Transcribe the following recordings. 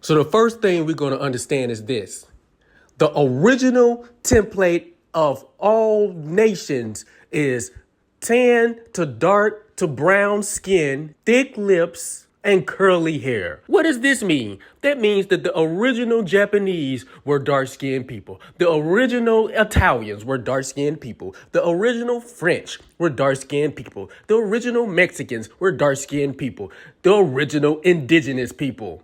So the first thing we're going to understand is this. The original template of all nations is tan to dark to brown skin, thick lips, and curly hair. What does this mean? That means that the original Japanese were dark-skinned people. The original Italians were dark-skinned people. The original French were dark-skinned people. The original Mexicans were dark-skinned people. The original indigenous people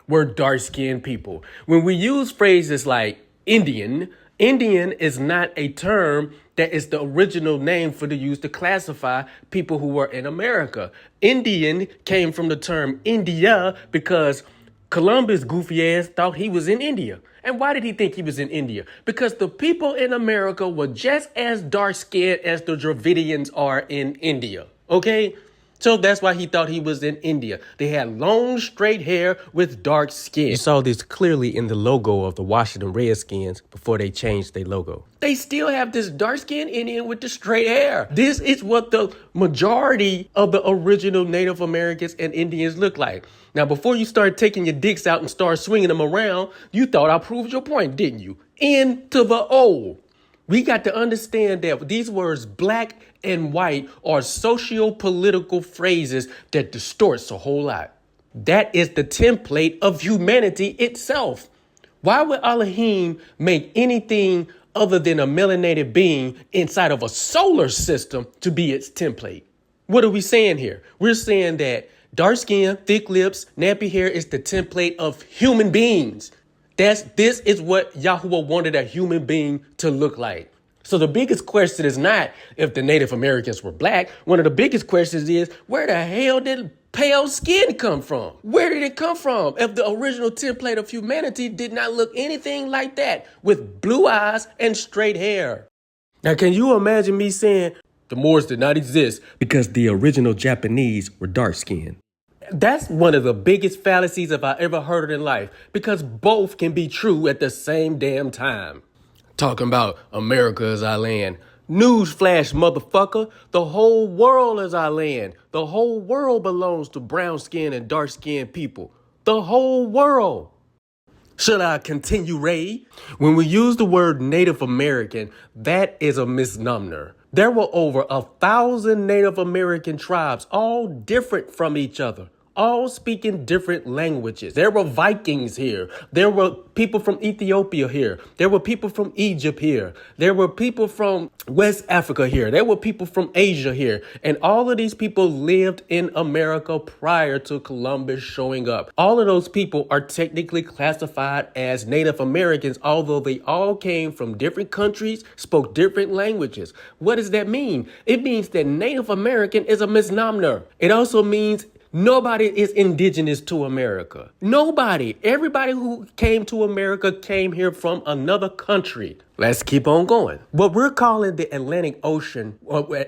were dark-skinned people. When we use phrases like Indian is not a term that is the original name for the use to classify people who were in America. Indian came from the term India because Columbus, goofy ass, thought he was in India. And why did he think he was in India? Because the people in America were just as dark-skinned as the Dravidians are in India. Okay? So that's why he thought he was in India. They had long, straight hair with dark skin. You saw this clearly in the logo of the Washington Redskins before they changed their logo. They still have this dark-skinned Indian with the straight hair. This is what the majority of the original Native Americans and Indians look like. Now, before you start taking your dicks out and start swinging them around, you thought I proved your point, didn't you? N to the O. We got to understand that these words black and white are socio-political phrases that distorts a whole lot. That is the template of humanity itself. Why would Elohim make anything other than a melanated being inside of a solar system to be its template? What are we saying here? We're saying that dark skin, thick lips, nappy hair is the template of human beings. This is what Yahuwah wanted a human being to look like. So the biggest question is not if the Native Americans were black. One of the biggest questions is, where the hell did pale skin come from? Where did it come from? If the original template of humanity did not look anything like that, with blue eyes and straight hair. Now, can you imagine me saying the Moors did not exist because the original Japanese were dark skinned? That's one of the biggest fallacies if I ever heard it in life, because both can be true at the same damn time. Talking about America as our land. Newsflash, motherfucker. The whole world is our land. The whole world belongs to brown-skinned and dark-skinned people. The whole world. Should I continue, Ray? When we use the word Native American, that is a misnomer. There were over 1,000 Native American tribes, all different from each other, all speaking different languages. There were Vikings here. There were people from Ethiopia here. There were people from Egypt here. There were people from West Africa here. There were people from Asia here. And all of these people lived in America prior to Columbus showing up. All of those people are technically classified as Native Americans, although they all came from different countries, spoke different languages. What does that mean? It means that Native American is a misnomer. It also means nobody is indigenous to America. Nobody. Everybody who came to America came here from another country. Let's keep on going. What we're calling the Atlantic Ocean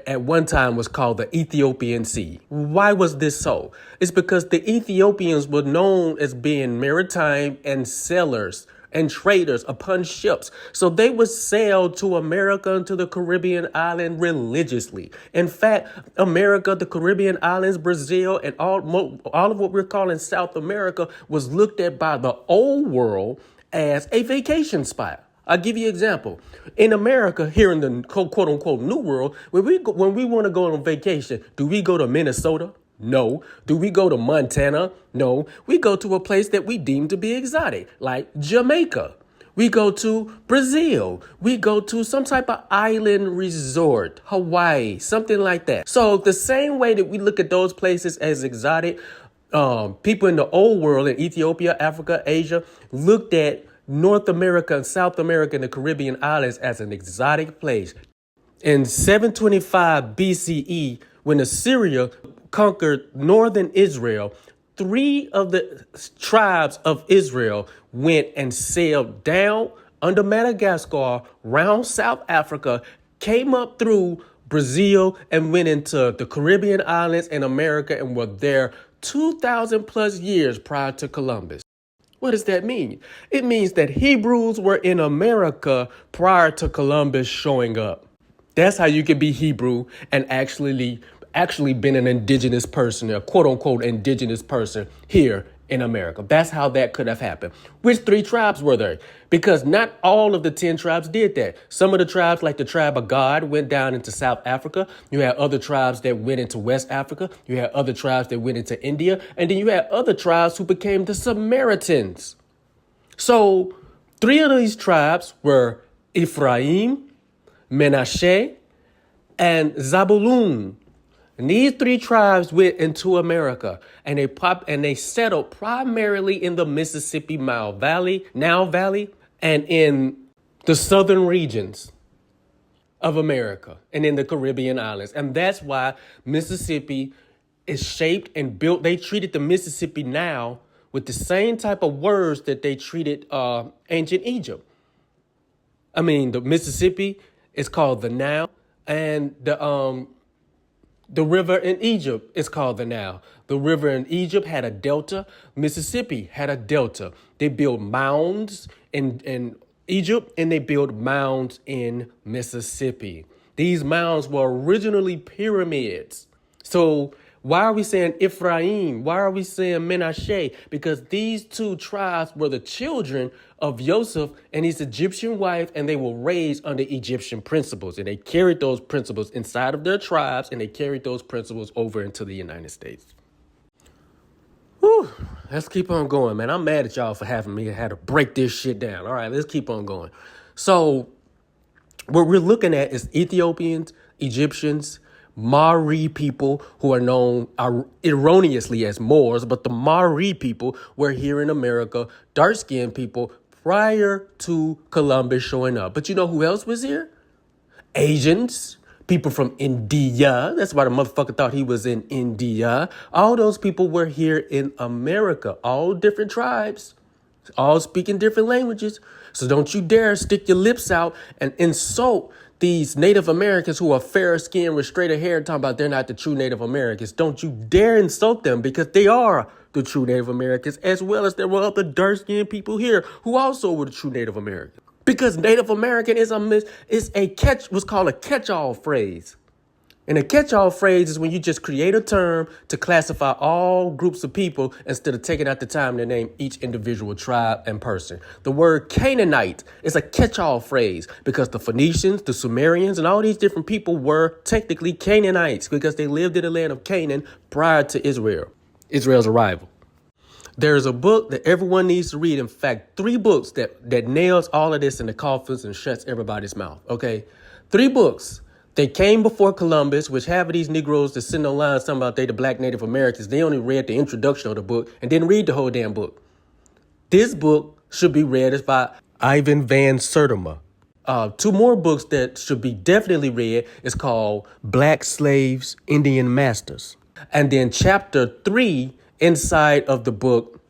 at one time was called the Ethiopian Sea. Why was this so? It's because the Ethiopians were known as being maritime and sailors and traders upon ships. So they would sail to America and to the Caribbean island religiously. In fact, America, the Caribbean islands, Brazil, and all of what we're calling South America was looked at by the old world as a vacation spot. I'll give you an example. In America, here in the quote unquote new world, when we want to go on vacation, do we go to Minnesota? No. Do we go to Montana? No. We go to a place that we deem to be exotic, like Jamaica. We go to Brazil. We go to some type of island resort, Hawaii, something like that. So the same way that we look at those places as exotic, people in the old world, in Ethiopia, Africa, Asia, looked at North America and South America and the Caribbean islands as an exotic place. In 725 BCE, when Assyria conquered northern Israel, 3 of the tribes of Israel went and sailed down under Madagascar, round South Africa, came up through Brazil and went into the Caribbean islands and America and were there 2,000 plus years prior to Columbus. What does that mean? It means that Hebrews were in America prior to Columbus showing up. That's how you can be Hebrew and actually been an indigenous person, a quote unquote indigenous person here in America. That's how that could have happened. Which 3 tribes were there? Because not all of the 10 tribes did that. Some of the tribes, like the tribe of God, went down into South Africa. You had other tribes that went into West Africa. You had other tribes that went into India. And then you had other tribes who became the Samaritans. So 3 of these tribes were Ephraim, Menashe, and Zabulun. And these 3 tribes went into America, and they settled primarily in the Mississippi Valley, and in the southern regions of America and in the Caribbean islands. And that's why Mississippi is shaped and built. They treated the Mississippi now with the same type of words that they treated ancient Egypt. I mean, the Mississippi is called the Nile, and the river in Egypt is called the Nile. The river in Egypt had a delta. Mississippi had a delta. They built mounds in Egypt, and they built mounds in Mississippi. These mounds were originally pyramids. So why are we saying Ephraim? Why are we saying Menashe? Because these 2 tribes were the children of Joseph and his Egyptian wife, and they were raised under Egyptian principles. And they carried those principles inside of their tribes, and they carried those principles over into the United States. Whew, let's keep on going, man. I'm mad at y'all for having me. I had to break this shit down. All right, let's keep on going. So what we're looking at is Ethiopians, Egyptians, Mari people, who are known erroneously as Moors, but the Mari people were here in America, dark-skinned people, prior to Columbus showing up. But you know who else was here? Asians, people from India. That's why the motherfucker thought he was in India. All those people were here in America, all different tribes, all speaking different languages. So don't you dare stick your lips out and insult these Native Americans who are fair skinned with straighter hair, talking about they're not the true Native Americans. Don't you dare insult them, because they are the true Native Americans, as well as there were other dark skinned people here who also were the true Native Americans. Because Native American is what's called a catch-all phrase. And a catch-all phrase is when you just create a term to classify all groups of people instead of taking out the time to name each individual tribe and person. The word Canaanite is a catch-all phrase because the Phoenicians, the Sumerians, and all these different people were technically Canaanites because they lived in the land of Canaan prior to Israel's arrival. There's a book that everyone needs to read. In fact, 3 books that nails all of this in the coffins and shuts everybody's mouth. Okay, 3 books. They came before Columbus, which half of these Negroes that sitting online talking about they the black Native Americans, they only read the introduction of the book and didn't read the whole damn book. This book should be read. It's by Ivan Van Sertima. 2 more books that should be definitely read is called Black Slaves, Indian Masters. And then chapter 3 inside of the book,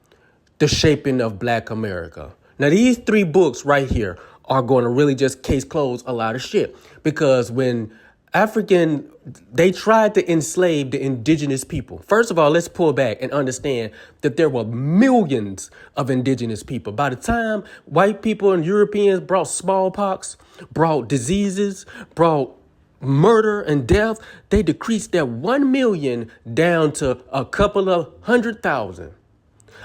The Shaping of Black America. Now, these 3 books right here are going to really just case close a lot of shit. Because when they tried to enslave the indigenous people. First of all, let's pull back and understand that there were millions of indigenous people. By the time white people and Europeans brought smallpox, brought diseases, brought murder and death, they decreased that 1 million down to a couple of 100,000.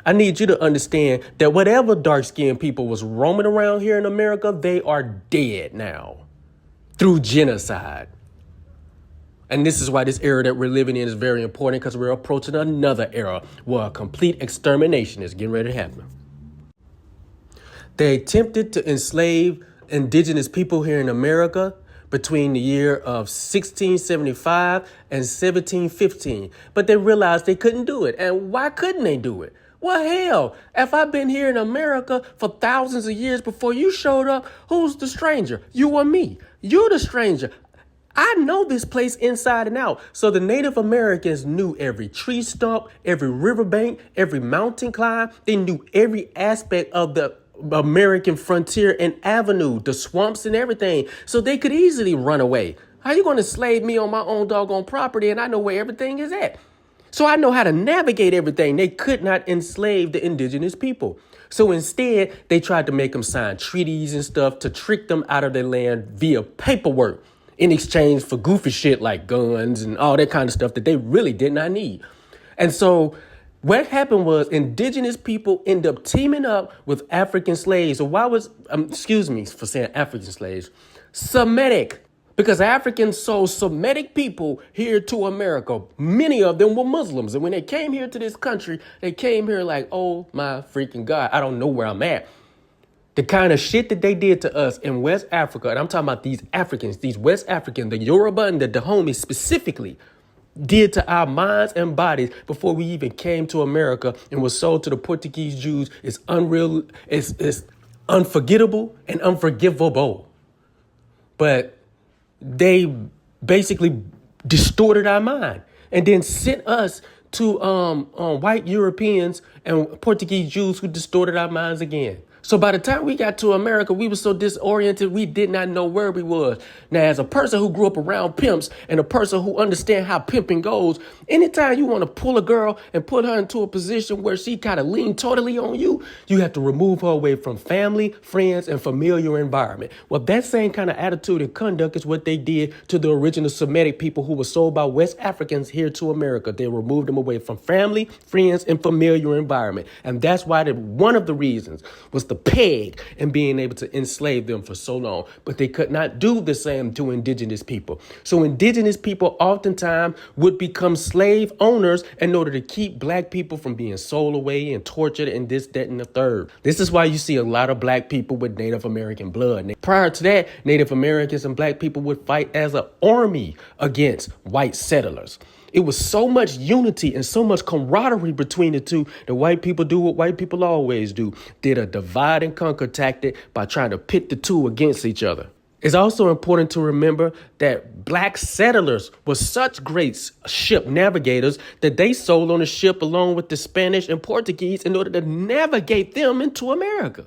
I need you to understand that whatever dark-skinned people was roaming around here in America, they are dead now through genocide. And this is why this era that we're living in is very important, because we're approaching another era where a complete extermination is getting ready to happen. They attempted to enslave indigenous people here in America between the year of 1675 and 1715. But they realized they couldn't do it. And why couldn't they do it? Well, hell, if I've been here in America for thousands of years before you showed up, who's the stranger? You or me? You're the stranger. I know this place inside and out. So the Native Americans knew every tree stump, every riverbank, every mountain climb. They knew every aspect of the American frontier and avenue, the swamps and everything. So they could easily run away. How you going to slave me on my own doggone property and I know where everything is at? So I know how to navigate everything. They could not enslave the indigenous people. So instead, they tried to make them sign treaties and stuff to trick them out of their land via paperwork in exchange for goofy shit like guns and all that kind of stuff that they really did not need. And so What happened was indigenous people end up teaming up with African slaves. So why was, excuse me for saying African slaves, Semitic. Because Africans sold Semitic people here to America. Many of them were Muslims. And when they came here to this country, they came here like, oh my freaking God, I don't know where I'm at. The kind of shit that they did to us in West Africa, and I'm talking about these Africans, these West Africans, the Yoruba and the Dahomey specifically, did to our minds and bodies before we even came to America and was sold to the Portuguese Jews is unreal, is unforgettable and unforgivable. But they basically distorted our mind and then sent us to white Europeans and Portuguese Jews who distorted our minds again. So by the time we got to America, we were so disoriented, we did not know where we was. Now, as a person who grew up around pimps and a person who understands how pimping goes, anytime you want to pull a girl and put her into a position where she kind of lean totally on you, you have to remove her away from family, friends, and familiar environment. Well, that same kind of attitude and conduct is what they did to the original Semitic people who were sold by West Africans here to America. They removed them away from family, friends, and familiar environment. And that's why one of the reasons was the peg and being able to enslave them for so long. But they could not do the same to indigenous people. So indigenous people oftentimes would become slave owners in order to keep black people from being sold away and tortured and this, that, and the third. This is why you see a lot of black people with Native American blood. Prior to that, Native Americans and black people would fight as an army against white settlers. It was so much unity and so much camaraderie between the two that white people do what white people always do, did a divide and conquer tactic by trying to pit the two against each other. It's also important to remember that black settlers were such great ship navigators that they sold on a ship along with the Spanish and Portuguese in order to navigate them into America.